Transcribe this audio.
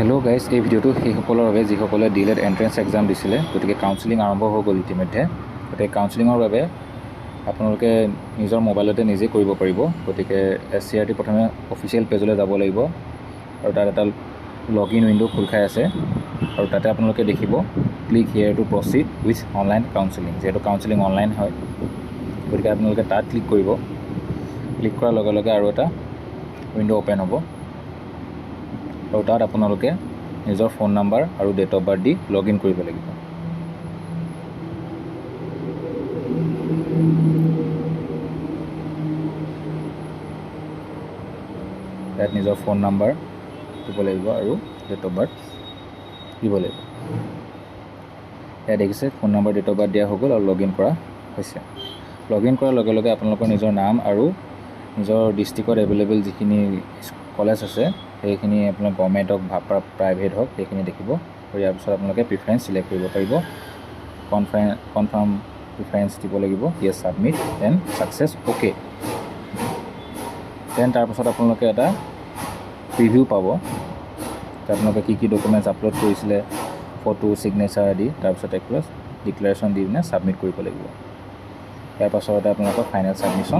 Hello' guys, এই ভিডিঅ'টো সেইসকলৰ বাবে যিসকলে ডিএলএড এণ্ট্ৰেন্স এক্সাম দিছিলে। গতিকে কাউন্সেলিং আৰম্ভ হৈ গ'ল ইতিমধ্যে। গতিকে কাউন্সেলিঙৰ বাবে আপোনালোকে নিজৰ মোবাইলতে নিজে কৰিব পাৰিব। গতিকে SCRT প্ৰথমে অফিচিয়েল পেজলৈ যাব লাগিব আৰু তাত এটা লগইন উইণ্ড' খোল খাই আছে আৰু তাতে আপোনালোকে দেখিব click here to proceed with online counselling. যিহেতু কাউন্সেলিং অনলাইন হয়, গতিকে আপোনালোকে তাত ক্লিক কৰিব। ক্লিক কৰাৰ লগে লগে আৰু এটা উইণ্ড' অ'পেন হ'ব আৰু তাত আপোনালোকে নিজৰ ফোন নাম্বাৰ আৰু ডেট অফ বাৰ্থ দি লগইন কৰিব লাগিব। তাত নিজৰ ফোন নাম্বাৰ দিব লাগিব আৰু ডেট অফ বাৰ্থ দিব লাগিব। ইয়াত দেখিছে phone number date of birth দিয়া হৈ গ'ল আৰু লগইন কৰা হৈছে। লগইন কৰাৰ লগে লগে আপোনালোকৰ নিজৰ নাম আৰু নিজৰ ডিষ্ট্ৰিক্টত এভেইলেবল যিখিনি কলেজ আছে সেইখিনি আপোনাৰ গভৰ্ণমেণ্ট হওক বা প্ৰাইভেট হওক সেইখিনি দেখিব। আৰু ইয়াৰ পিছত আপোনালোকে প্ৰিফাৰেঞ্চ চিলেক্ট কৰিব পাৰিব। কনফাৰ্ম প্ৰিফাৰেঞ্চ দিব লাগিব, yes submit then success okay. Then তাৰপাছত আপোনালোকে এটা প্ৰিভিউ পাব। আপোনালোকে কি ডকুমেণ্টছ আপলোড কৰিছিলে, ফটো, ছিগনেচাৰ আদি, তাৰপিছত ডিক্লেৰেশ্যন দি পিনে ছাবমিট কৰিব লাগিব। ইয়াৰ পাছতে আপোনালোকৰ ফাইনেল ছাবমিশ্যন